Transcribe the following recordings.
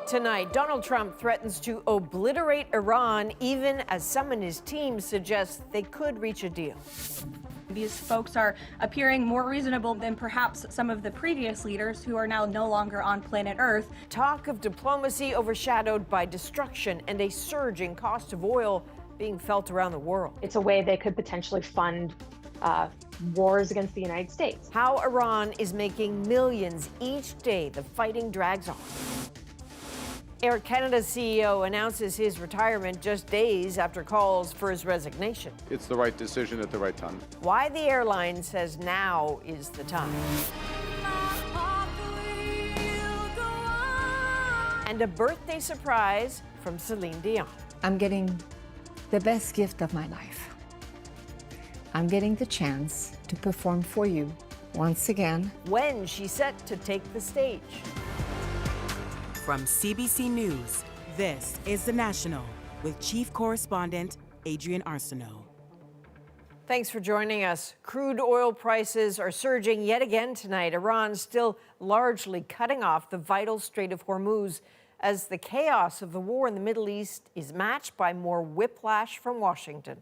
Tonight, Donald Trump threatens to obliterate Iran, even as some in his team suggest they could reach a deal. These folks are appearing more reasonable than perhaps some of the previous leaders who are now no longer on planet Earth. Talk of diplomacy overshadowed by destruction and a surging cost of oil being felt around the world. It's a way they could potentially fund wars against the United States. How Iran is making millions each day the fighting drags on. Air Canada's CEO announces his retirement just days after calls for his resignation. It's the right decision at the right time. Why the airline says now is the time. And a birthday surprise from Céline Dion. I'm getting the best gift of my life. I'm getting the chance to perform for you once again. When she's set to take the stage. From CBC News, this is The National with Chief Correspondent Adrienne Arsenault. Thanks for joining us. Crude oil prices are surging yet again tonight. Iran still largely cutting off the vital Strait of Hormuz as the chaos of the war in the Middle East is matched by more whiplash from Washington.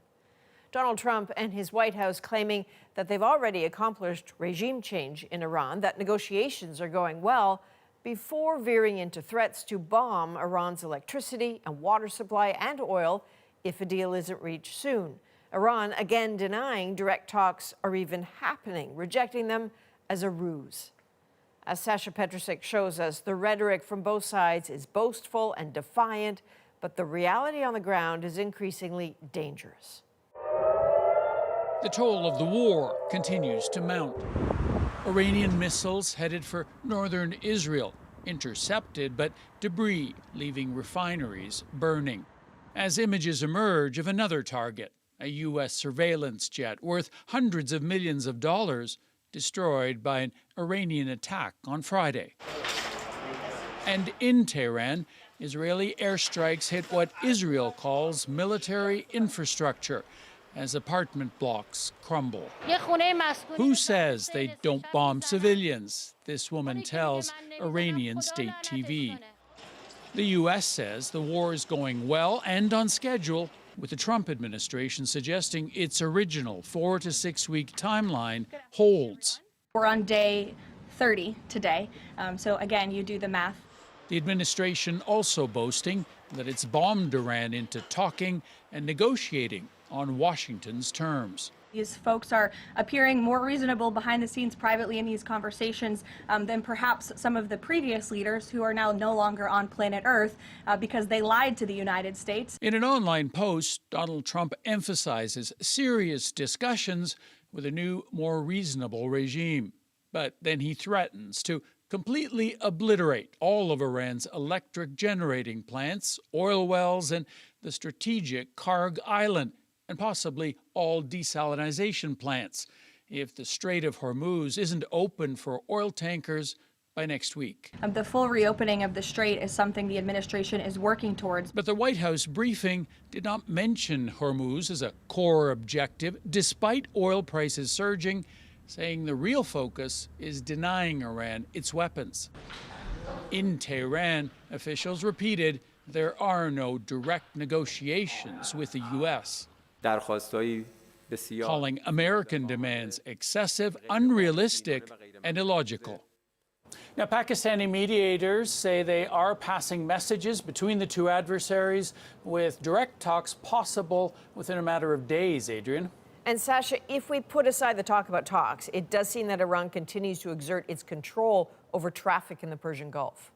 Donald Trump and his White House claiming that they've already accomplished regime change in Iran, that negotiations are going well, before veering into threats to bomb Iran's electricity and water supply and oil if a deal isn't reached soon. Iran again denying direct talks are even happening, rejecting them as a ruse. As Sasha Petrusik shows us, the rhetoric from both sides is boastful and defiant, but the reality on the ground is increasingly dangerous. The toll of the war continues to mount. Iranian missiles headed for northern Israel, intercepted, but debris leaving refineries burning. As images emerge of another target, a U.S. surveillance jet worth hundreds of millions of dollars, destroyed by an Iranian attack on Friday. And in Tehran, Israeli airstrikes hit what Israel calls military infrastructure, as apartment blocks crumble. Who says they don't bomb civilians? This woman tells Iranian state TV. The U.S. says the war is going well and on schedule, with the Trump administration suggesting its original 4 to 6 week timeline holds. We're on day 30 today, so again, you do the math. The administration also boasting that it's bombed Iran into talking and negotiating on Washington's terms. These folks are appearing more reasonable behind the scenes privately in these conversations than perhaps some of the previous leaders who are now no longer on planet Earth because they lied to the United States. In an online post, Donald Trump emphasizes serious discussions with a new, more reasonable regime. But then he threatens to completely obliterate all of Iran's electric generating plants, oil wells, and the strategic Karg Island, and possibly all desalinization plants if the Strait of Hormuz isn't open for oil tankers by next week. The full reopening of the strait is something the administration is working towards. But the White House briefing did not mention Hormuz as a core objective, despite oil prices surging, saying the real focus is denying Iran its weapons. In Tehran, officials repeated there are no direct negotiations with the U.S., calling American demands excessive, unrealistic, and illogical. Now, Pakistani mediators say they are passing messages between the two adversaries, with direct talks possible within a matter of days, Adrienne. And Sasha, if we put aside the talk about talks, it does seem that Iran continues to exert its control over traffic in the Persian Gulf.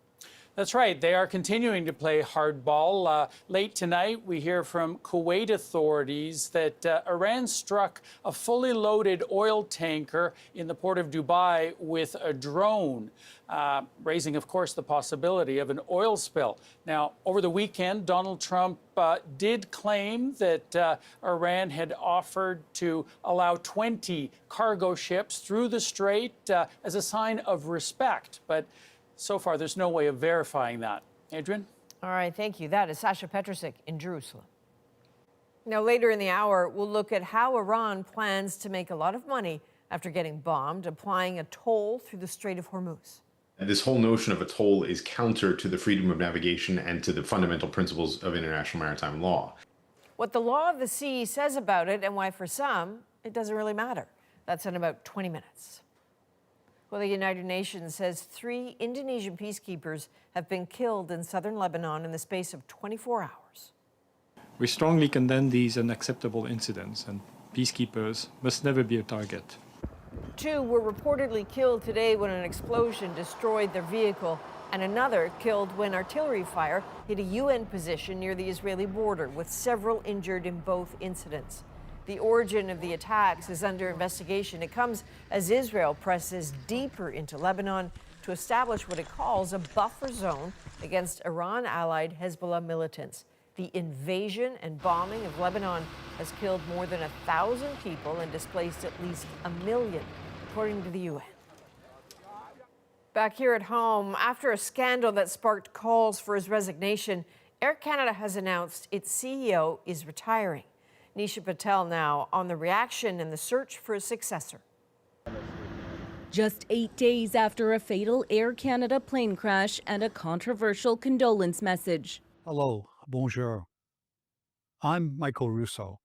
That's right. They are continuing to play hardball. Late tonight, we hear from Kuwait authorities that Iran struck a fully loaded oil tanker in the port of Dubai with a drone, raising, of course, the possibility of an oil spill. Now, over the weekend, Donald Trump did claim that Iran had offered to allow 20 cargo ships through the strait as a sign of respect. But so far, there's no way of verifying that. Adrienne? All right, thank you. That is Sasha Petrusik in Jerusalem. Now, later in the hour, we'll look at how Iran plans to make a lot of money after getting bombed, applying a toll through the Strait of Hormuz. This whole notion of a toll is counter to the freedom of navigation and to the fundamental principles of international maritime law. What the law of the sea says about it and why for some, it doesn't really matter. That's in about 20 minutes. Well, the United Nations says 3 Indonesian peacekeepers have been killed in southern Lebanon in the space of 24 hours. We strongly condemn these unacceptable incidents, and peacekeepers must never be a target. 2 were reportedly killed today when an explosion destroyed their vehicle, and another killed when artillery fire hit a UN position near the Israeli border, with several injured in both incidents. The origin of the attacks is under investigation. It comes as Israel presses deeper into Lebanon to establish what it calls a buffer zone against Iran-allied Hezbollah militants. The invasion and bombing of Lebanon has killed more than 1,000 people and displaced at least 1 million, according to the UN. Back here at home, after a scandal that sparked calls for his resignation, Air Canada has announced its CEO is retiring. Nisha Patel now on the reaction and the search for a successor. Just 8 days after a fatal Air Canada plane crash and a controversial condolence message. Hello, bonjour. I'm Michael Russo.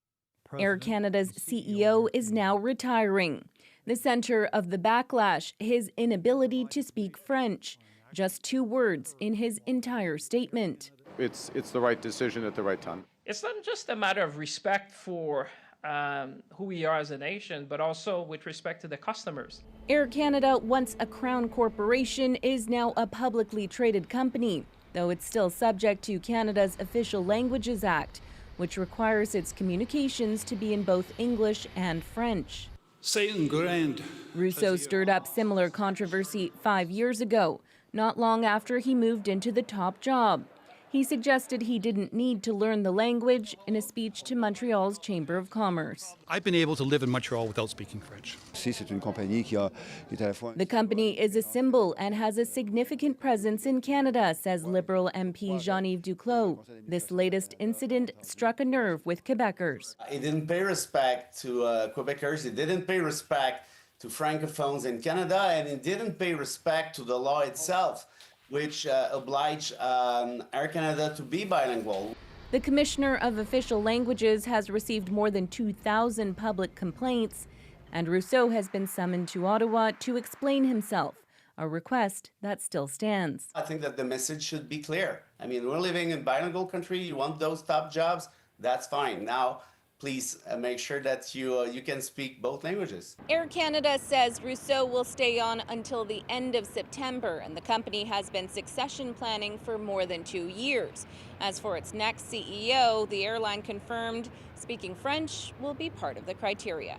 Air Canada's CEO is now retiring. The center of the backlash, his inability to speak French. Just 2 words in his entire statement. It's the right decision at the right time. It's not just a matter of respect for who we are as a nation, but also with respect to the customers. Air Canada, once a crown corporation, is now a publicly traded company, though it's still subject to Canada's Official Languages Act, which requires its communications to be in both English and French. Rousseau stirred up similar controversy 5 years ago, not long after he moved into the top job. He suggested he didn't need to learn the language in a speech to Montreal's Chamber of Commerce. I've been able to live in Montreal without speaking French. The company is a symbol and has a significant presence in Canada, says Liberal MP Jean-Yves Duclos. This latest incident struck a nerve with Quebecers. It didn't pay respect to Quebecers. It didn't pay respect to Francophones in Canada, and it didn't pay respect to the law itself, which oblige Air Canada to be bilingual. The Commissioner of Official Languages has received more than 2,000 public complaints, and Rousseau has been summoned to Ottawa to explain himself, a request that still stands. I think that the message should be clear. I mean, we're living in a bilingual country. You want those top jobs? That's fine. Now, please make sure that you can speak both languages. Air Canada says Rousseau will stay on until the end of September, and the company has been succession planning for more than 2 years. As for its next CEO, the airline confirmed speaking French will be part of the criteria.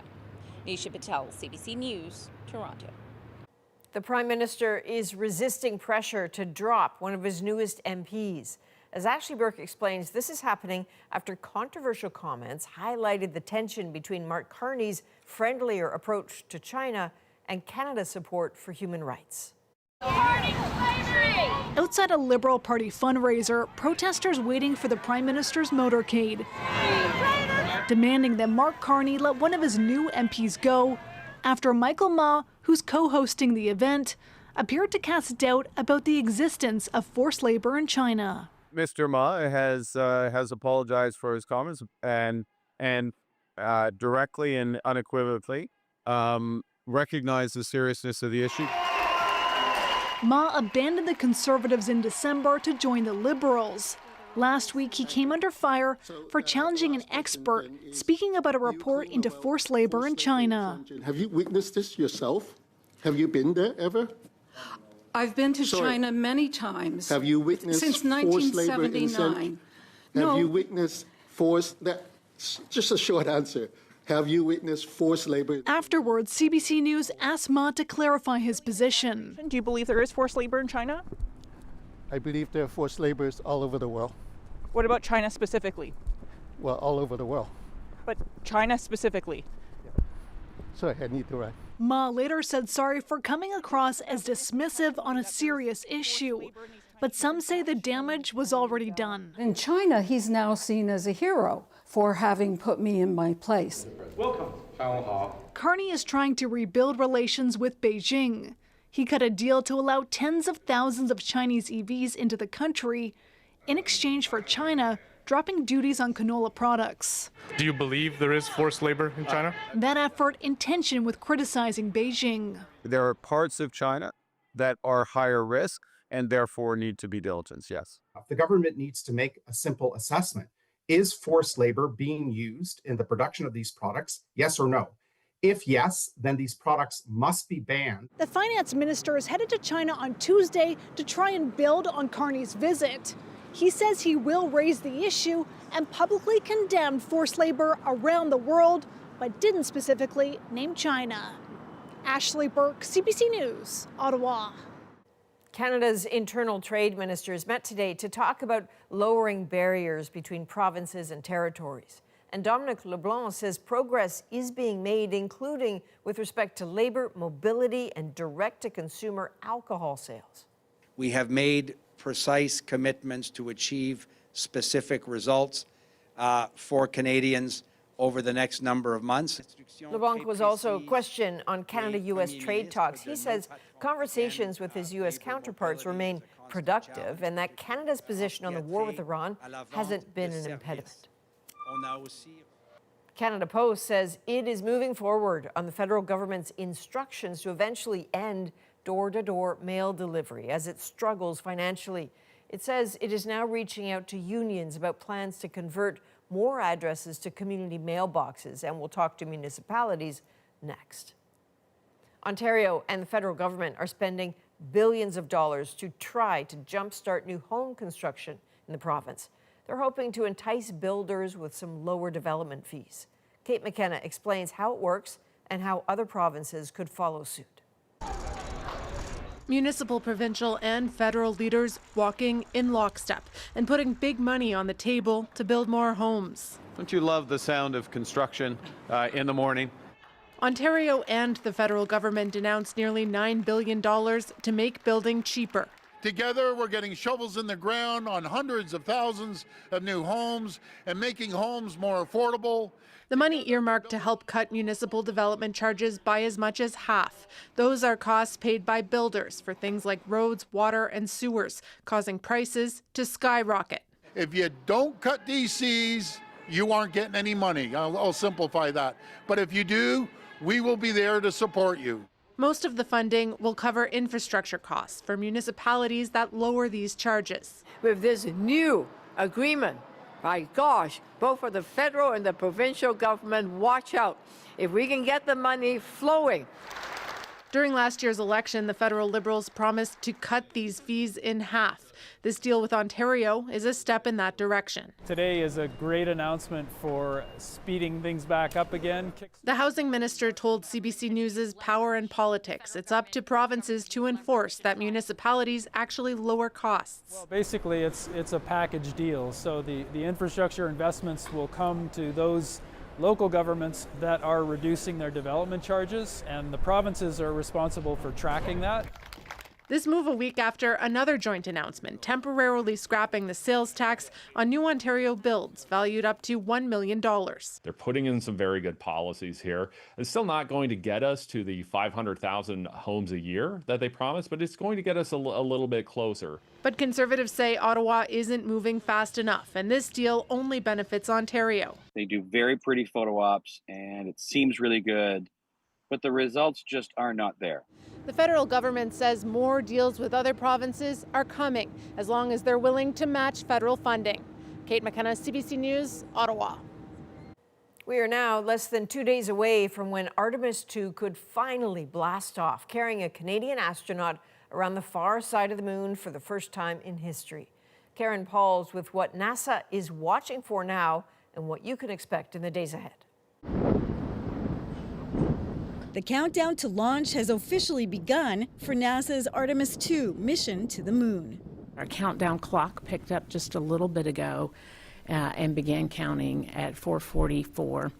Nisha Patel, CBC News, Toronto. The Prime Minister is resisting pressure to drop one of his newest MPs. As Ashley Burke explains, this is happening after controversial comments highlighted the tension between Mark Carney's friendlier approach to China and Canada's support for human rights. Outside a Liberal Party fundraiser, protesters waiting for the Prime Minister's motorcade, demanding that Mark Carney let one of his new MPs go after Michael Ma, who's co-hosting the event, appeared to cast doubt about the existence of forced labor in China. Mr. Ma has apologized for his comments and directly and unequivocally recognized the seriousness of the issue. Ma abandoned the Conservatives in December to join the Liberals. Last week, he came under fire for challenging an expert speaking about a report into forced labor in China. Have you witnessed this yourself? Have you been there ever? I've been to China many times. Have you witnessed since forced labor 1979? Have you witnessed forced? Just a short answer. Have you witnessed forced labor? Afterwards, CBC News asked Ma to clarify his position. Do you believe there is forced labor in China? I believe there are forced laborers all over the world. What about China specifically? Well, all over the world. But China specifically? Sorry, I need to write. Ma later said sorry for coming across as dismissive on a serious issue. But some say the damage was already done. In China, he's now seen as a hero for having put me in my place. Welcome. Carney is trying to rebuild relations with Beijing. He cut a deal to allow tens of thousands of Chinese EVs into the country in exchange for China dropping duties on canola products. Do you believe there is forced labor in China? That effort in tension with criticizing Beijing. There are parts of China that are higher risk and therefore need to be diligenced, yes. The government needs to make a simple assessment. Is forced labor being used in the production of these products? Yes or no? If yes, then these products must be banned. The finance minister is headed to China on Tuesday to try and build on Carney's visit. He says he will raise the issue and publicly condemn forced labor around the world, but didn't specifically name China. Ashley Burke, CBC News, Ottawa. Canada's internal trade ministers met today to talk about lowering barriers between provinces and territories. And Dominic LeBlanc says progress is being made, including with respect to labor, mobility, and direct-to-consumer alcohol sales. We have made precise commitments to achieve specific results for Canadians over the next number of months. LeBlanc was also questioned on Canada-U.S. trade talks. He says conversations with his U.S. counterparts remain productive and that Canada's position on the war with Iran hasn't been an impediment. Canada Post says it is moving forward on the federal government's instructions to eventually end door-to-door mail delivery as it struggles financially. It says it is now reaching out to unions about plans to convert more addresses to community mailboxes, and we'll talk to municipalities next. Ontario and the federal government are spending billions of dollars to try to jumpstart new home construction in the province. They're hoping to entice builders with some lower development fees. Kate McKenna explains how it works and how other provinces could follow suit. Municipal, provincial, and federal leaders walking in lockstep and putting big money on the table to build more homes. Don't you love the sound of construction in the morning? Ontario and the federal government announced nearly $9 billion to make building cheaper. Together, we're getting shovels in the ground on hundreds of thousands of new homes and making homes more affordable. The money earmarked to help cut municipal development charges by as much as half. Those are costs paid by builders for things like roads, water, and sewers, causing prices to skyrocket. If you don't cut DCs, you aren't getting any money. I'll simplify that. But if you do, we will be there to support you. Most of the funding will cover infrastructure costs for municipalities that lower these charges. With this new agreement, my gosh, both for the federal and the provincial government, watch out. If we can get the money flowing. During last year's election, the federal Liberals promised to cut these fees in half. This deal with Ontario is a step in that direction. Today is a great announcement for speeding things back up again. The housing minister told CBC News' Power and Politics it's up to provinces to enforce that municipalities actually lower costs. Well, basically, it's a package deal. So the infrastructure investments will come to those local governments that are reducing their development charges, and the provinces are responsible for tracking that. This move a week after another joint announcement temporarily scrapping the sales tax on new Ontario builds valued up to $1 million. They're putting in some very good policies here. It's still not going to get us to the 500,000 homes a year that they promised, but it's going to get us a little bit closer. But Conservatives say Ottawa isn't moving fast enough, and this deal only benefits Ontario. They do very pretty photo ops, and it seems really good, but the results just are not there. The federal government says more deals with other provinces are coming, as long as they're willing to match federal funding. Kate McKenna, CBC News, Ottawa. We are now less than 2 days away from when Artemis II could finally blast off, carrying a Canadian astronaut around the far side of the moon for the first time in history. Karen Pauls with what NASA is watching for now and what you can expect in the days ahead. The countdown to launch has officially begun for NASA's Artemis II mission to the moon. Our countdown clock picked up just a little bit ago and began counting at 4:44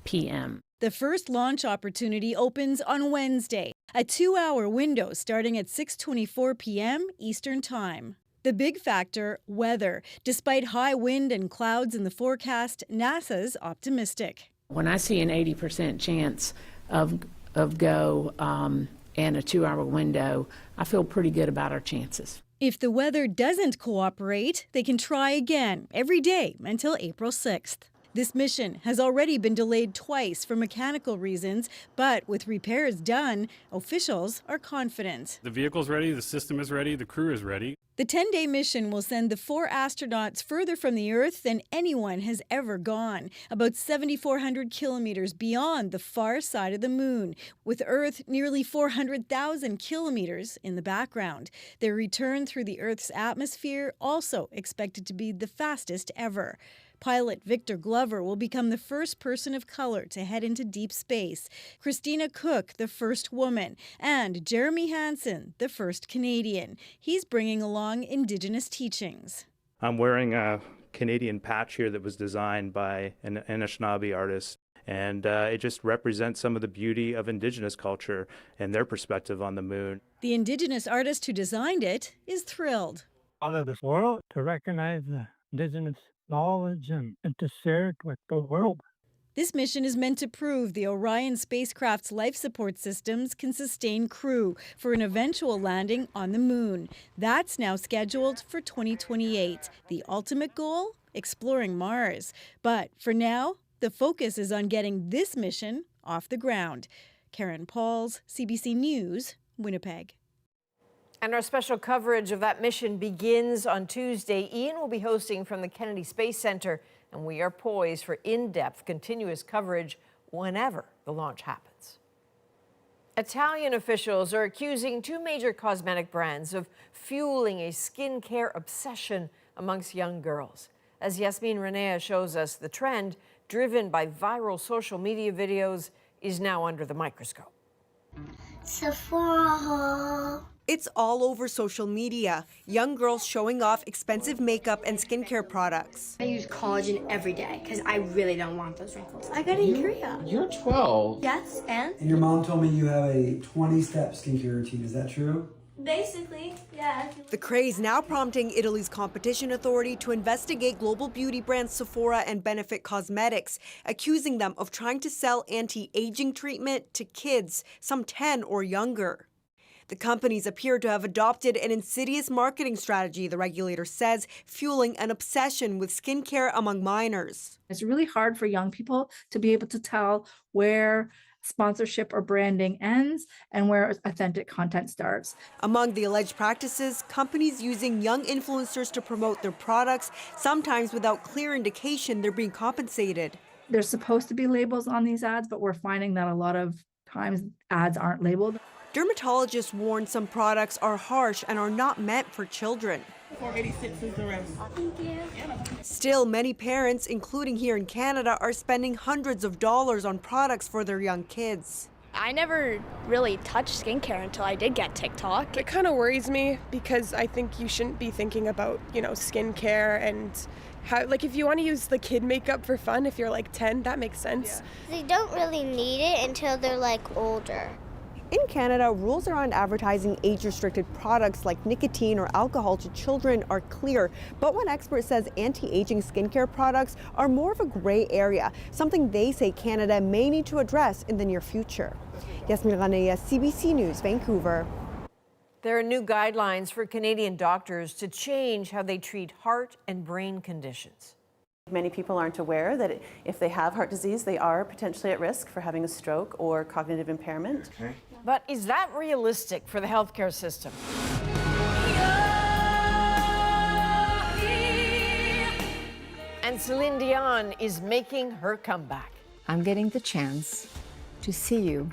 p.m. The first launch opportunity opens on Wednesday, a 2-hour window starting at 6:24 p.m. Eastern Time. The big factor, weather. Despite high wind and clouds in the forecast, NASA's optimistic. When I see an 80% chance of go, in a 2-hour window, I feel pretty good about our chances. If the weather doesn't cooperate, they can try again every day until April 6th. This mission has already been delayed twice for mechanical reasons, but with repairs done, officials are confident. The vehicle's ready, the system is ready, the crew is ready. The 10-day mission will send the 4 astronauts further from the Earth than anyone has ever gone, about 7,400 kilometers beyond the far side of the moon, with Earth nearly 400,000 kilometers in the background. Their return through the Earth's atmosphere also expected to be the fastest ever. Pilot Victor Glover will become the first person of color to head into deep space, Christina Cook, the first woman, and Jeremy Hansen, the first Canadian. He's bringing along Indigenous teachings. I'm wearing a Canadian patch here that was designed by an Anishinaabe artist, and it just represents some of the beauty of Indigenous culture and their perspective on the moon. The Indigenous artist who designed it is thrilled. All of this world to recognize the Indigenous knowledge and to share it with the world. This mission is meant to prove the Orion spacecraft's life support systems can sustain crew for an eventual landing on the moon. That's now scheduled for 2028. The ultimate goal? Exploring Mars. But for now, the focus is on getting this mission off the ground. Karen Pauls, CBC News, Winnipeg. And our special coverage of that mission begins on Tuesday. Ian will be hosting from the Kennedy Space Center, and we are poised for in-depth, continuous coverage whenever the launch happens. Italian officials are accusing 2 major cosmetic brands of fueling a skincare obsession amongst young girls. As Yasmin Renea shows us, the trend, driven by viral social media videos, is now under the microscope. Sephora. It's all over social media. Young girls showing off expensive makeup and skincare products. I use collagen every day because I really don't want those wrinkles. I got it in Korea. You're 12. Yes, and And your mom told me you have a 20-step skincare routine. Is that true? basically, yeah. The craze now prompting Italy's competition authority to investigate global beauty brands Sephora and Benefit Cosmetics, accusing them of trying to sell anti-aging treatment to kids, some 10 or younger. The companies appear to have adopted an insidious marketing strategy, the regulator says, fueling an obsession with skincare among minors. It's really hard for young people to be able to tell where sponsorship or branding ends and where authentic content starts. Among the alleged practices, companies using young influencers to promote their products, sometimes without clear indication they're being compensated. There's supposed to be labels on these ads, but we're finding that a lot of times ads aren't labeled. Dermatologists warn some products are harsh and are not meant for children. 486 is the rest. Thank you. Still, many parents, including here in Canada, are spending hundreds of dollars on products for their young kids. I never really touched skincare until I did get TikTok. It kind of worries me because I think you shouldn't be thinking about, skincare and how, if you want to use the kid makeup for fun, if you're 10, that makes sense. They don't really need it until they're older. In Canada, rules around advertising age-restricted products like nicotine or alcohol to children are clear. But one expert says anti-aging skincare products are more of a gray area, something they say Canada may need to address in the near future. Yasmin Ranea, CBC News, Vancouver. There are new guidelines for Canadian doctors to change how they treat heart and brain conditions. Many people aren't aware that if they have heart disease, they are potentially at risk for having a stroke or cognitive impairment. Okay. But is that realistic for the healthcare system? And Céline Dion is making her comeback. I'm getting the chance to see you,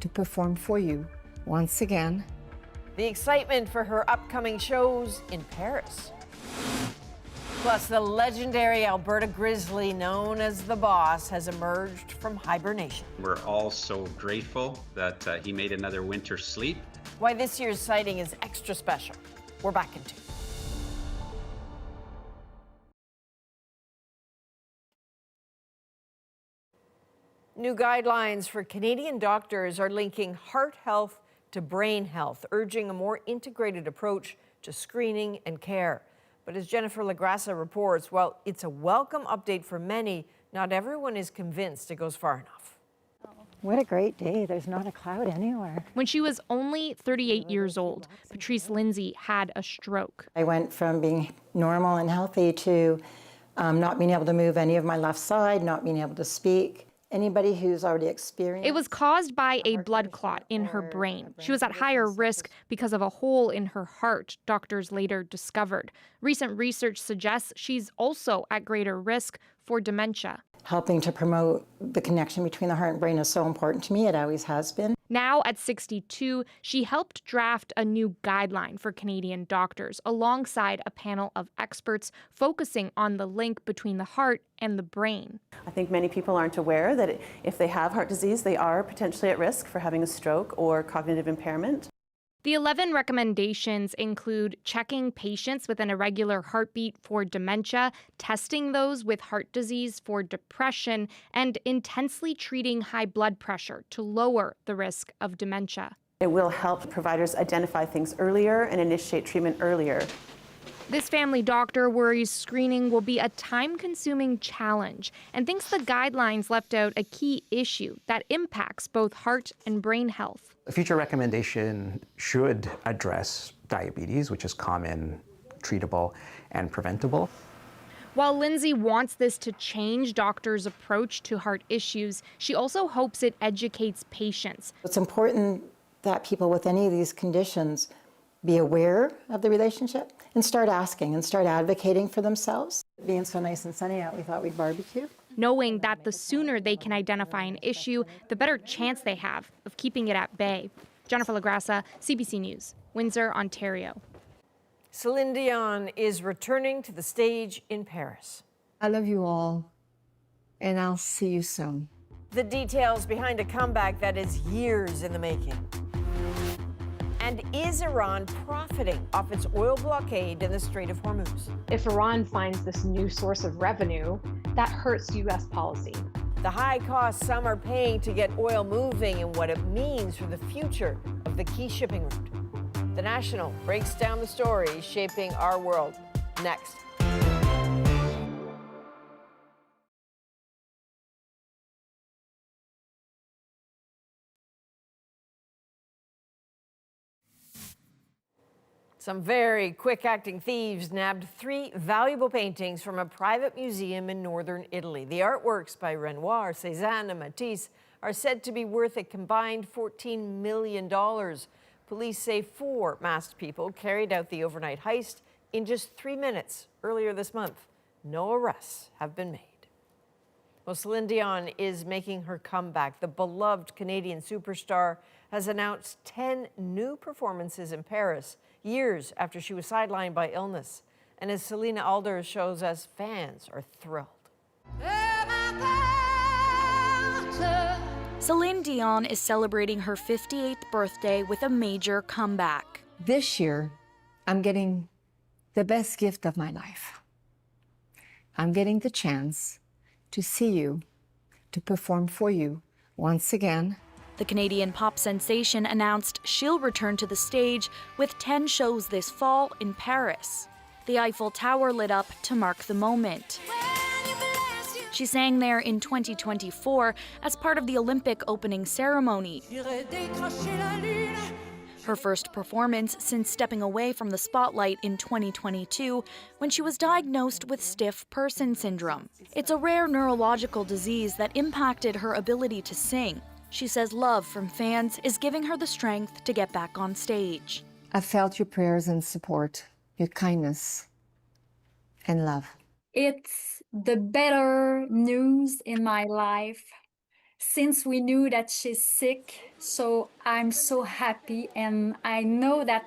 to perform for you once again. The excitement for her upcoming shows in Paris. Plus, the legendary Alberta Grizzly, known as the Boss, has emerged from hibernation. We're all so grateful that he made another winter sleep. Why this year's sighting is extra special. We're back in 2. New guidelines for Canadian doctors are linking heart health to brain health, urging a more integrated approach to screening and care. But as Jennifer Lagrassa reports, while it's a welcome update for many, not everyone is convinced it goes far enough. What a great day. There's not a cloud anywhere. When she was only 38 years old, Patrice Lindsay had a stroke. I went from being normal and healthy to not being able to move any of my left side, not being able to speak. Anybody who's already experienced... It was caused by a blood clot in her brain. She was at higher risk because of a hole in her heart, doctors later discovered. Recent research suggests she's also at greater risk for dementia. Helping to promote the connection between the heart and brain is so important to me. It always has been. Now, at 62, she helped draft a new guideline for Canadian doctors alongside a panel of experts focusing on the link between the heart and the brain. I think many people aren't aware that if they have heart disease, they are potentially at risk for having a stroke or cognitive impairment. The 11 recommendations include checking patients with an irregular heartbeat for dementia, testing those with heart disease for depression, and intensely treating high blood pressure to lower the risk of dementia. It will help providers identify things earlier and initiate treatment earlier. This family doctor worries screening will be a time-consuming challenge and thinks the guidelines left out a key issue that impacts both heart and brain health. A future recommendation should address diabetes, which is common, treatable, and preventable. While Lindsay wants this to change doctors' approach to heart issues, she also hopes it educates patients. It's important that people with any of these conditions be aware of the relationship and start asking and start advocating for themselves. Being so nice and sunny out, we thought we'd barbecue. Knowing that the sooner they can identify an issue, the better chance they have of keeping it at bay. Jennifer LaGrassa, CBC News, Windsor, Ontario. Céline Dion is returning to the stage in Paris. I love you all, and I'll see you soon. The details behind a comeback that is years in the making. And is Iran profiting off its oil blockade in the Strait of Hormuz? If Iran finds this new source of revenue, that hurts U.S. policy. The high costs some are paying to get oil moving and what it means for the future of the key shipping route. The National breaks down the story shaping our world. Next. Some very quick-acting thieves nabbed 3 valuable paintings from a private museum in northern Italy. The artworks by Renoir, Cézanne, and Matisse are said to be worth a combined $14 million. Police say 4 masked people carried out the overnight heist in just 3 minutes earlier this month. No arrests have been made. Well, Céline Dion is making her comeback. The beloved Canadian superstar has announced 10 new performances in Paris, years after she was sidelined by illness. And as Selena Alder shows us, fans are thrilled. Céline Dion is celebrating her 58th birthday with a major comeback. This year, I'm getting the best gift of my life. I'm getting the chance to see you, to perform for you once again. The Canadian pop sensation announced she'll return to the stage with 10 shows this fall in Paris. The Eiffel Tower lit up to mark the moment. She sang there in 2024 as part of the Olympic opening ceremony. Her first performance since stepping away from the spotlight in 2022 when she was diagnosed with stiff person syndrome. It's a rare neurological disease that impacted her ability to sing. She says love from fans is giving her the strength to get back on stage. I felt your prayers and support, your kindness and love. It's the better news in my life since we knew that she's sick. So I'm so happy, and I know that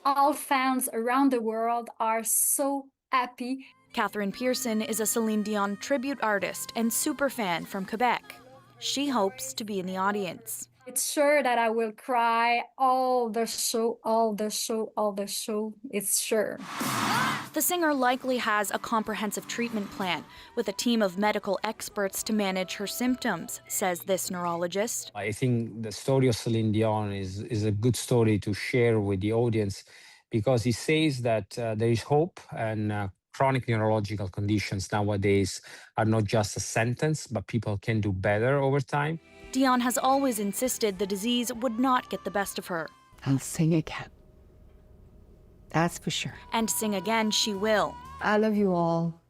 all fans around the world are so happy. Catherine Pearson is a Céline Dion tribute artist and superfan from Quebec. She hopes to be in the audience. It's sure that I will cry all the show. It's sure. The singer likely has a comprehensive treatment plan with a team of medical experts to manage her symptoms, says this neurologist. I think the story of Céline Dion is a good story to share with the audience because it says that there is hope, and chronic neurological conditions nowadays are not just a sentence, but people can do better over time. Dion has always insisted the disease would not get the best of her. I'll sing again. That's for sure. And sing again she will. I love you all,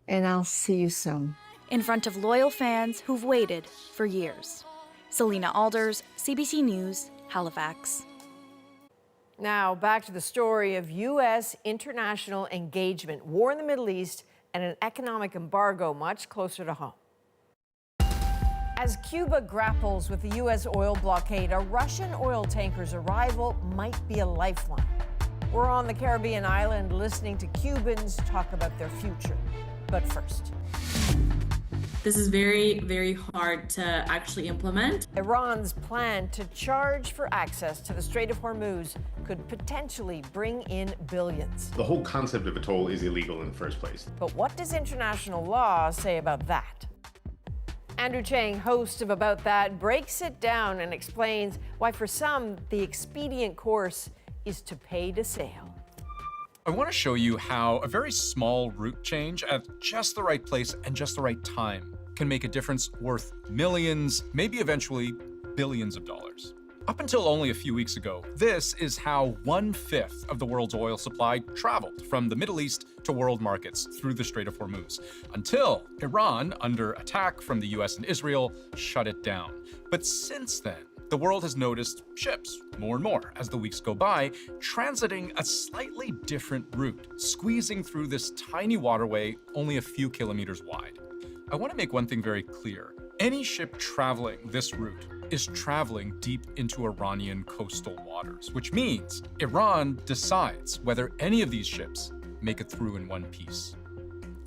and I'll see you soon. In front of loyal fans who've waited for years. Selena Alders, CBC News, Halifax. Now, back to the story of U.S. international engagement, war in the Middle East, and an economic embargo much closer to home. As Cuba grapples with the U.S. oil blockade, a Russian oil tanker's arrival might be a lifeline. We're on the Caribbean island listening to Cubans talk about their future. But first, this is very, very hard to actually implement. Iran's plan to charge for access to the Strait of Hormuz could potentially bring in billions. The whole concept of a toll is illegal in the first place. But what does international law say about that? Andrew Chang, host of About That, breaks it down and explains why for some, the expedient course is to pay to sail. I want to show you how a very small route change at just the right place and just the right time can make a difference worth millions, maybe eventually billions of dollars. Up until only a few weeks ago, this is how 1/5 of the world's oil supply traveled from the Middle East to world markets through the Strait of Hormuz, until Iran, under attack from the US and Israel, shut it down. But since then, the world has noticed ships, more and more as the weeks go by, transiting a slightly different route, squeezing through this tiny waterway only a few kilometers wide. I want to make one thing very clear. Any ship traveling this route is traveling deep into Iranian coastal waters, which means Iran decides whether any of these ships make it through in one piece.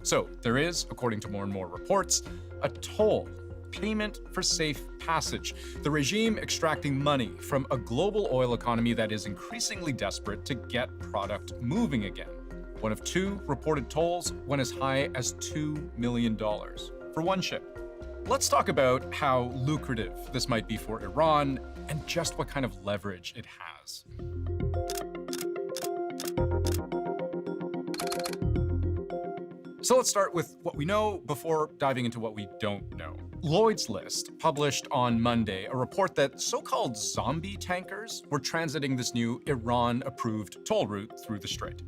So there is, according to more and more reports, a toll, payment for safe passage, the regime extracting money from a global oil economy that is increasingly desperate to get product moving again. One of 2 reported tolls went as high as $2 million for one ship. Let's talk about how lucrative this might be for Iran and just what kind of leverage it has. So let's start with what we know before diving into what we don't know. Lloyd's List published on Monday a report that so-called zombie tankers were transiting this new Iran-approved toll route through the strait.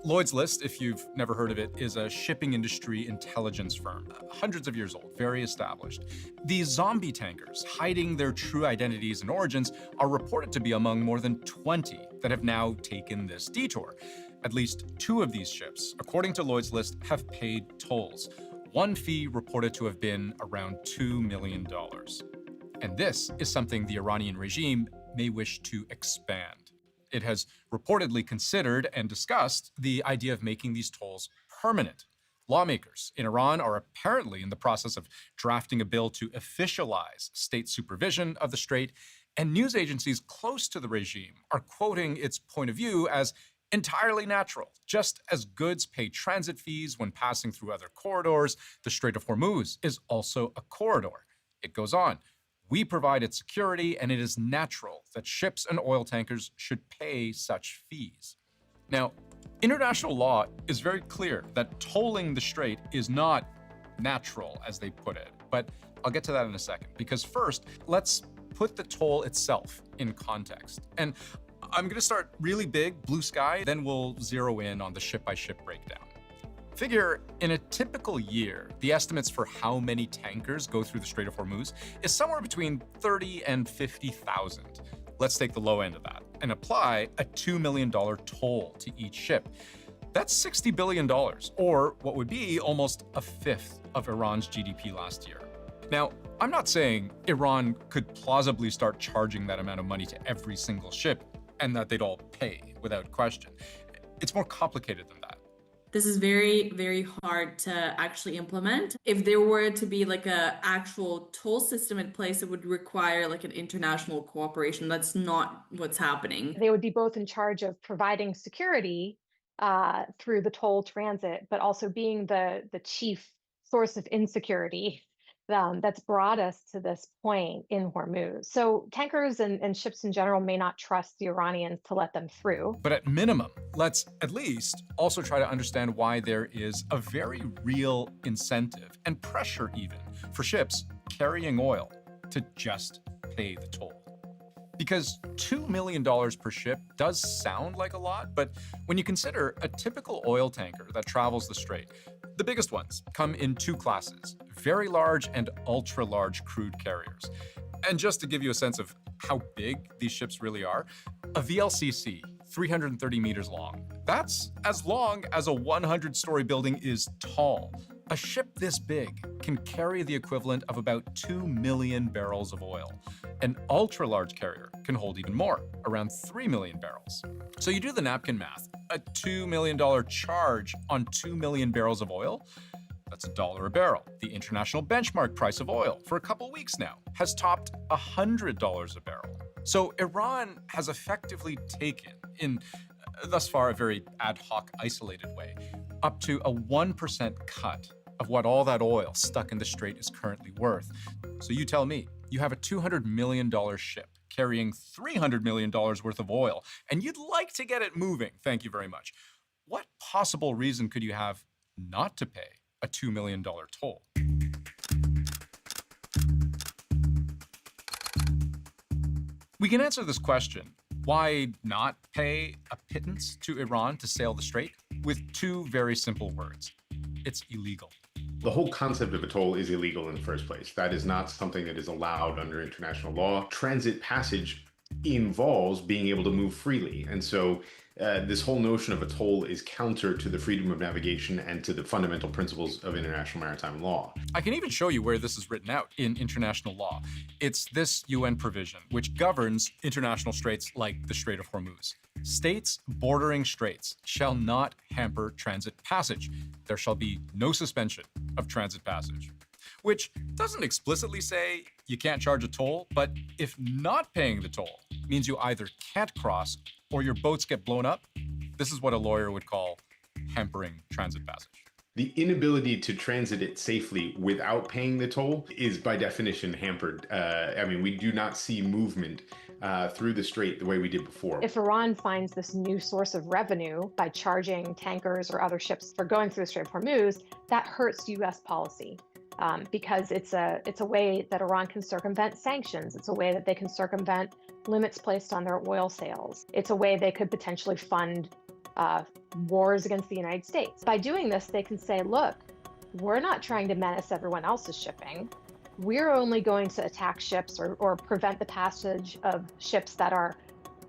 Lloyd's List, if you've never heard of it, is a shipping industry intelligence firm, hundreds of years old, very established. These zombie tankers, hiding their true identities and origins, are reported to be among more than 20 that have now taken this detour. At least 2 of these ships, according to Lloyd's List, have paid tolls. One fee reported to have been around $2 million. And this is something the Iranian regime may wish to expand. It has reportedly considered and discussed the idea of making these tolls permanent. Lawmakers in Iran are apparently in the process of drafting a bill to officialize state supervision of the strait, and news agencies close to the regime are quoting its point of view as entirely natural. Just as goods pay transit fees when passing through other corridors, the Strait of Hormuz is also a corridor. It goes on. We provide its security, and it is natural that ships and oil tankers should pay such fees. Now, international law is very clear that tolling the strait is not natural, as they put it. But I'll get to that in a second, because first, let's put the toll itself in context. And I'm going to start really big, blue sky, then we'll zero in on the ship-by-ship breakdown. Figure, in a typical year, the estimates for how many tankers go through the Strait of Hormuz is somewhere between 30 and 50,000. Let's take the low end of that and apply a $2 million toll to each ship. That's $60 billion, or what would be almost a fifth of Iran's GDP last year. Now, I'm not saying Iran could plausibly start charging that amount of money to every single ship and that they'd all pay without question. It's more complicated than that. This is very, very hard to actually implement. If there were to be like a actual toll system in place, it would require like an international cooperation. That's not what's happening. They would be both in charge of providing security through the toll transit, but also being the chief source of insecurity that's brought us to this point in Hormuz. So tankers and ships in general may not trust the Iranians to let them through. But at minimum, let's at least also try to understand why there is a very real incentive and pressure even for ships carrying oil to just pay the toll. Because $2 million per ship does sound like a lot, but when you consider a typical oil tanker that travels the strait, the biggest ones come in two classes, very large and ultra-large crude carriers. And just to give you a sense of how big these ships really are, a VLCC, 330 meters long. That's as long as a 100-story building is tall. A ship this big can carry the equivalent of about 2 million barrels of oil. An ultra-large carrier can hold even more, around 3 million barrels. So you do the napkin math, a $2 million charge on 2 million barrels of oil, that's $1 a barrel. The international benchmark price of oil for a couple weeks now has topped $100 a barrel. So Iran has effectively taken, in thus far a very ad hoc, isolated way, up to a 1% cut of what all that oil stuck in the strait is currently worth. So you tell me, you have a $200 million ship carrying $300 million worth of oil, and you'd like to get it moving, thank you very much. What possible reason could you have not to pay a $2 million toll? We can answer this question, why not pay a pittance to Iran to sail the strait, with two very simple words. It's illegal. The whole concept of a toll is illegal in the first place. That is not something that is allowed under international law. Transit passage involves being able to move freely. And so this whole notion of a toll is counter to the freedom of navigation and to the fundamental principles of international maritime law. I can even show you where this is written out in international law. It's this UN provision, which governs international straits like the Strait of Hormuz. States bordering straits shall not hamper transit passage. There shall be no suspension of transit passage. Which doesn't explicitly say you can't charge a toll, but if not paying the toll means you either can't cross or your boats get blown up, this is what a lawyer would call hampering transit passage. The inability to transit it safely without paying the toll is by definition hampered. I mean, we do not see movement through the strait the way we did before. If Iran finds this new source of revenue by charging tankers or other ships for going through the Strait of Hormuz, that hurts U.S. policy. Because it's a way that Iran can circumvent sanctions. It's a way that they can circumvent limits placed on their oil sales. It's a way they could potentially fund wars against the United States. By doing this, they can say, look, we're not trying to menace everyone else's shipping. We're only going to attack ships or prevent the passage of ships that are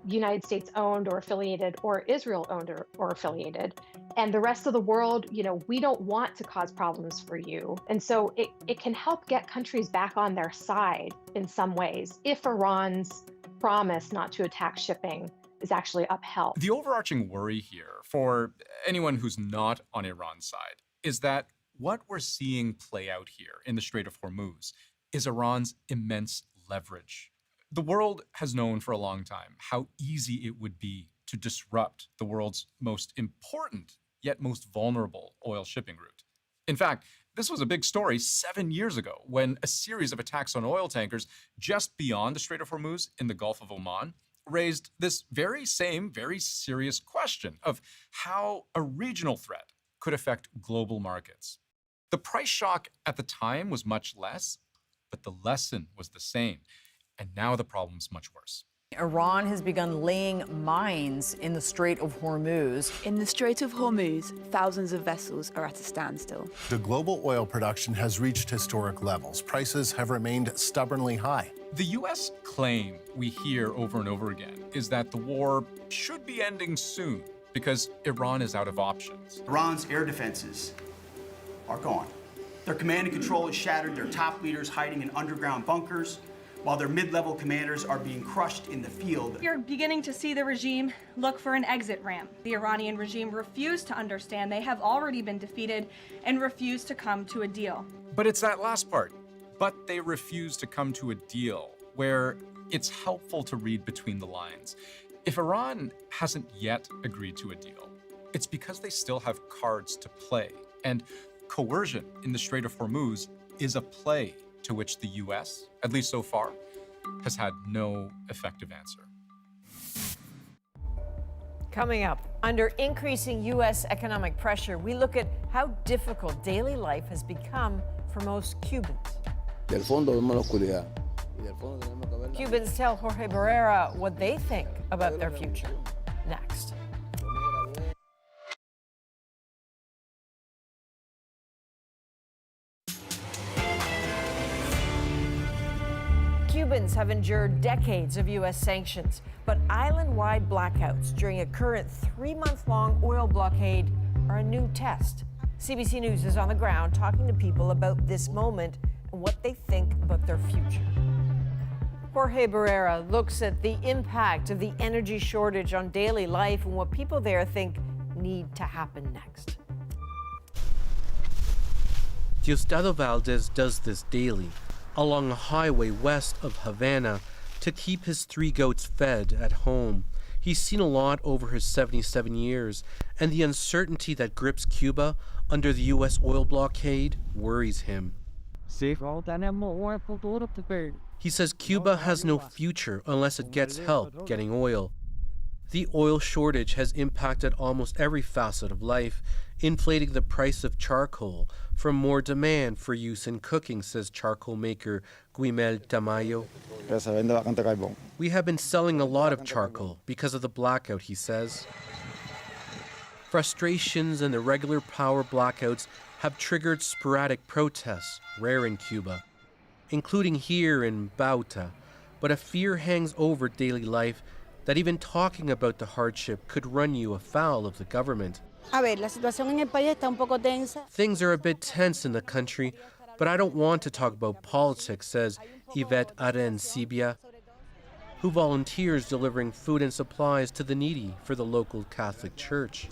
United States owned or affiliated or Israel owned or affiliated. And the rest of the world, you know, we don't want to cause problems for you. And so it can help get countries back on their side in some ways if Iran's promise not to attack shipping is actually upheld. The overarching worry here for anyone who's not on Iran's side is that what we're seeing play out here in the Strait of Hormuz is Iran's immense leverage. The world has known for a long time how easy it would be to disrupt the world's most important yet most vulnerable oil shipping route. In fact, this was a big story 7 years ago when a series of attacks on oil tankers just beyond the Strait of Hormuz in the Gulf of Oman raised this very serious question of how a regional threat could affect global markets. The price shock at the time was much less, but the lesson was the same. And now the problem's much worse. Iran has begun laying mines in the Strait of Hormuz. In the Strait of Hormuz, thousands of vessels are at a standstill. The global oil production has reached historic levels. Prices have remained stubbornly high. The U.S. claim we hear over and over again is that the war should be ending soon because Iran is out of options. Iran's air defenses are gone. Their command and control is shattered, their top leaders hiding in underground bunkers, while their mid-level commanders are being crushed in the field. You're beginning to see the regime look for an exit ramp. The Iranian regime refused to understand they have already been defeated and refused to come to a deal. But it's that last part. But they refuse to come to a deal, where it's helpful to read between the lines. If Iran hasn't yet agreed to a deal, it's because they still have cards to play. And coercion in the Strait of Hormuz is a play to which the U.S., at least so far, has had no effective answer. Coming up, under increasing U.S. economic pressure, we look at how difficult daily life has become for most Cubans. Del fondo vemos la oscuridad Cubans tell Jorge Barrera what they think about their future. Next. Cubans have endured decades of U.S. sanctions, but island-wide blackouts during a current 3-month-long oil blockade are a new test. CBC News is on the ground talking to people about this moment and what they think about their future. Jorge Barrera looks at the impact of the energy shortage on daily life and what people there think need to happen next. Diosdado Valdez does this daily along a highway west of Havana to keep his 3 goats fed at home. He's seen a lot over his 77 years, and the uncertainty that grips Cuba under the U.S. oil blockade worries him. He says Cuba has no future unless it gets help getting oil. The oil shortage has impacted almost every facet of life, inflating the price of charcoal from more demand for use in cooking, says charcoal maker Guimel Tamayo. We have been selling a lot of charcoal because of the blackout, he says. Frustrations and the regular power blackouts have triggered sporadic protests, rare in Cuba, including here in Bauta. But a fear hangs over daily life that even talking about the hardship could run you afoul of the government. Things are a bit tense in the country, but I don't want to talk about politics, says Yvette Arencibia, who volunteers delivering food and supplies to the needy for the local Catholic Church.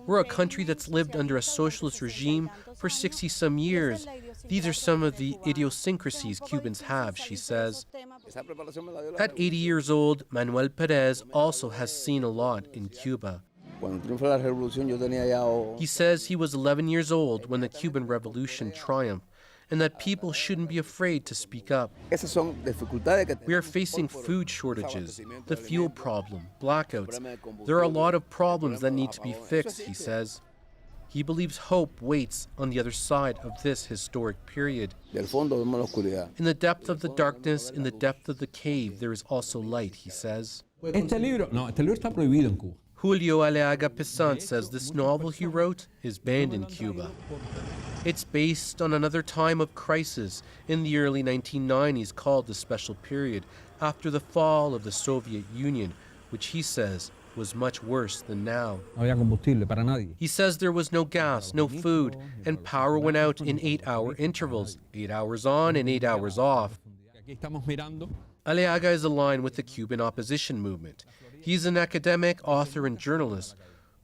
We're a country that's lived under a socialist regime for 60-some years. These are some of the idiosyncrasies Cubans have, she says. At 80 years old, Manuel Perez also has seen a lot in Cuba. He says he was 11 years old when the Cuban Revolution triumphed, and that people shouldn't be afraid to speak up. We are facing food shortages, the fuel problem, blackouts. There are a lot of problems that need to be fixed, he says. He believes hope waits on the other side of this historic period. In the depth of the darkness, in the depth of the cave, there is also light, he says. Julio Aleaga Pesant says this novel he wrote is banned in Cuba. It's based on another time of crisis in the early 1990s called the Special Period, after the fall of the Soviet Union, which he says was much worse than now. He says there was no gas, no food, and power went out in 8-hour intervals, 8 hours on and 8 hours off. Aleaga is aligned with the Cuban opposition movement. He's an academic, author, and journalist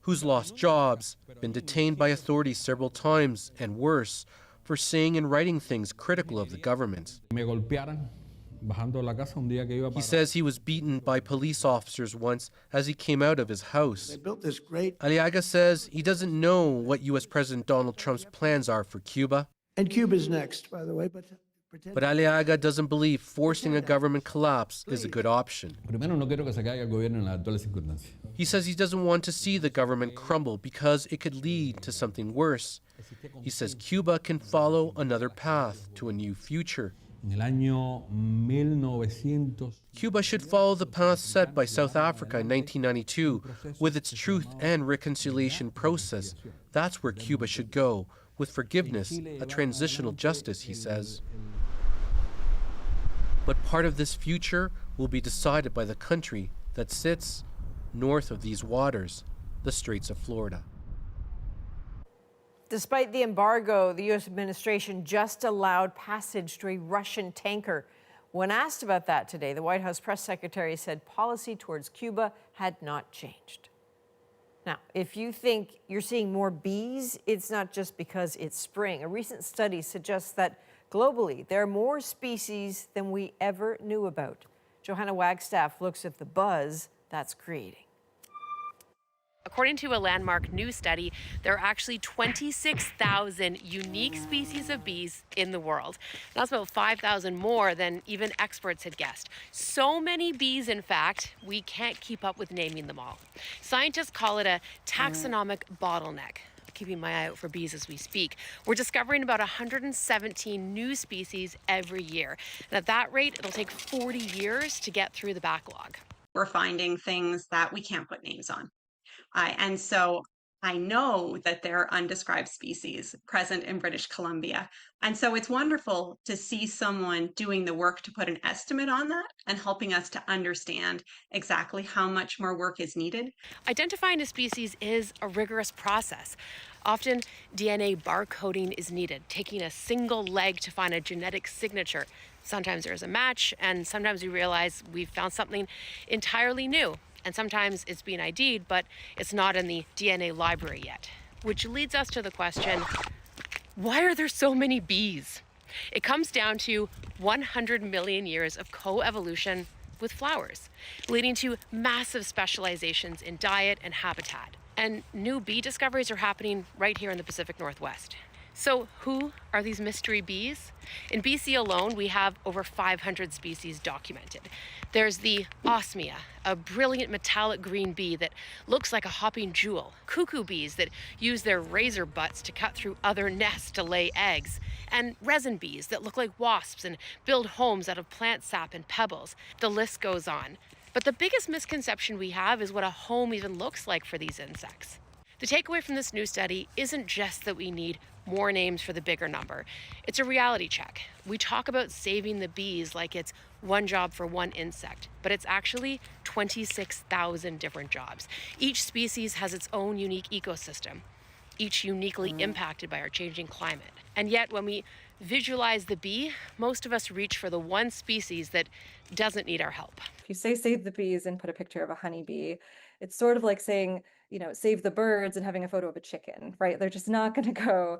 who's lost jobs, been detained by authorities several times, and worse, for saying and writing things critical of the government. He says he was beaten by police officers once as he came out of his house. They built this great... Aleaga says he doesn't know what U.S. President Donald Trump's plans are for Cuba. And Cuba's next, by the way, but Aleaga doesn't believe forcing a government collapse is a good option. He says he doesn't want to see the government crumble because it could lead to something worse. He says Cuba can follow another path to a new future. Cuba should follow the path set by South Africa in 1992 with its truth and reconciliation process. That's where Cuba should go, with forgiveness, a transitional justice, he says. But part of this future will be decided by the country that sits north of these waters, the Straits of Florida. Despite the embargo, the U.S. administration just allowed passage to a Russian tanker. When asked about that today, the White House press secretary said policy towards Cuba had not changed. Now, if you think you're seeing more bees, it's not just because it's spring. A recent study suggests that globally, there are more species than we ever knew about. Johanna Wagstaff looks at the buzz that's creating. According to a landmark new study, there are actually 26,000 unique species of bees in the world. That's about 5,000 more than even experts had guessed. So many bees, in fact, we can't keep up with naming them all. Scientists call it a taxonomic bottleneck. keeping my eye out for bees as we speak. We're discovering about 117 new species every year. And at that rate, it'll take 40 years to get through the backlog. We're finding things that we can't put names on. And so I know that there are undescribed species present in British Columbia. And so it's wonderful to see someone doing the work to put an estimate on that and helping us to understand exactly how much more work is needed. Identifying a species is a rigorous process. Often, DNA barcoding is needed, taking a single leg to find a genetic signature. Sometimes there's a match, and sometimes we realize we've found something entirely new. And sometimes it's being ID'd, but it's not in the DNA library yet. Which leads us to the question, why are there so many bees? It comes down to 100 million years of coevolution with flowers, leading to massive specializations in diet and habitat. And new bee discoveries are happening right here in the Pacific Northwest. So who are these mystery bees? In BC alone, we have over 500 species documented. There's the osmia, a brilliant metallic green bee that looks like a hopping jewel. Cuckoo bees that use their razor butts to cut through other nests to lay eggs. And resin bees that look like wasps and build homes out of plant sap and pebbles. The list goes on. But the biggest misconception we have is what a home even looks like for these insects. The takeaway from this new study isn't just that we need more names for the bigger number. It's a reality check. We talk about saving the bees like it's one job for one insect, but it's actually 26,000 different jobs. Each species has its own unique ecosystem, each uniquely impacted by our changing climate. And yet, when we visualize the bee, most of us reach for the one species that doesn't need our help. If you say save the bees and put a picture of a honeybee, it's sort of like saying, save the birds and having a photo of a chicken, right? They're just not going to go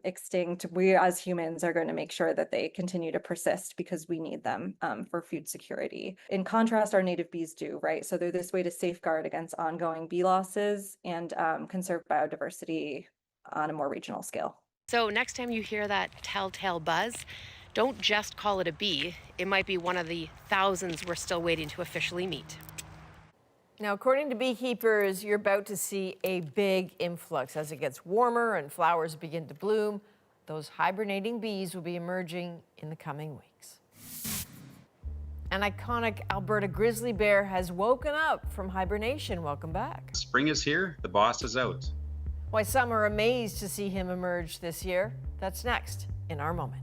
extinct. We as humans are going to make sure that they continue to persist because we need them for food security. In contrast, our native bees do, right? So they're this way to safeguard against ongoing bee losses and conserve biodiversity on a more regional scale. So next time you hear that telltale buzz, don't just call it a bee. It might be one of the thousands we're still waiting to officially meet. Now, according to beekeepers, you're about to see a big influx. As it gets warmer and flowers begin to bloom, those hibernating bees will be emerging in the coming weeks. An iconic Alberta grizzly bear has woken up from hibernation. Welcome back. Spring is here, the boss is out. Why some are amazed to see him emerge this year. That's next in our moment.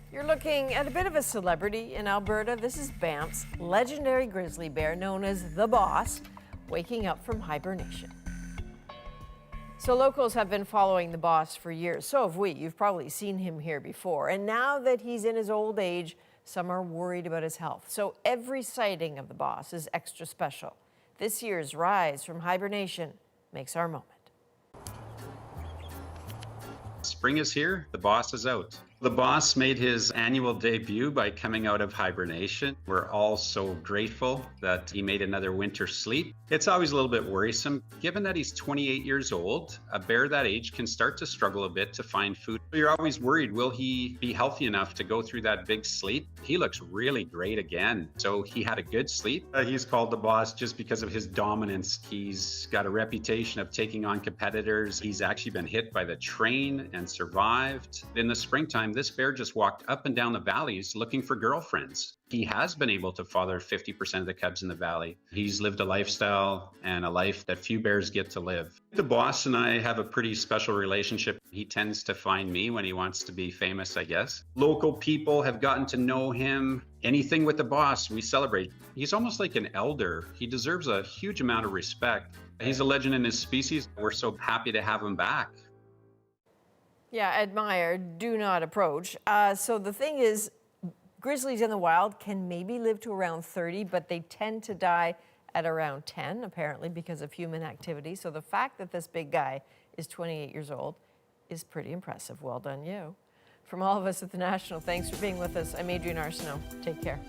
You're looking at a bit of a celebrity in Alberta. This is Banff's legendary grizzly bear known as the Boss, waking up from hibernation. So locals have been following the Boss for years. So have we. You've probably seen him here before. And now that he's in his old age, some are worried about his health. So every sighting of the Boss is extra special. This year's rise from hibernation makes our moment. Spring is here, the boss is out. The boss made his annual debut by coming out of hibernation. We're all so grateful that he made another winter sleep. It's always a little bit worrisome. Given that he's 28 years old, a bear that age can start to struggle a bit to find food. You're always worried, will he be healthy enough to go through that big sleep? He looks really great again. So he had a good sleep. He's called the boss just because of his dominance. He's got a reputation of taking on competitors. He's actually been hit by the train and survived. In the springtime, this bear just walked up and down the valleys looking for girlfriends. He has been able to father 50% of the cubs in the valley. He's lived a lifestyle and a life that few bears get to live. The boss and I have a pretty special relationship. He tends to find me when he wants to be famous, I guess. Local people have gotten to know him. Anything with the boss, we celebrate. He's almost like an elder. He deserves a huge amount of respect. He's a legend in his species. We're so happy to have him back. Yeah, admire, do not approach. So the thing is, grizzlies in the wild can maybe live to around 30, but they tend to die at around 10, apparently, because of human activity. So the fact that this big guy is 28 years old is pretty impressive. Well done, you. From all of us at The National, thanks for being with us. I'm Adrienne Arsenault. Take care.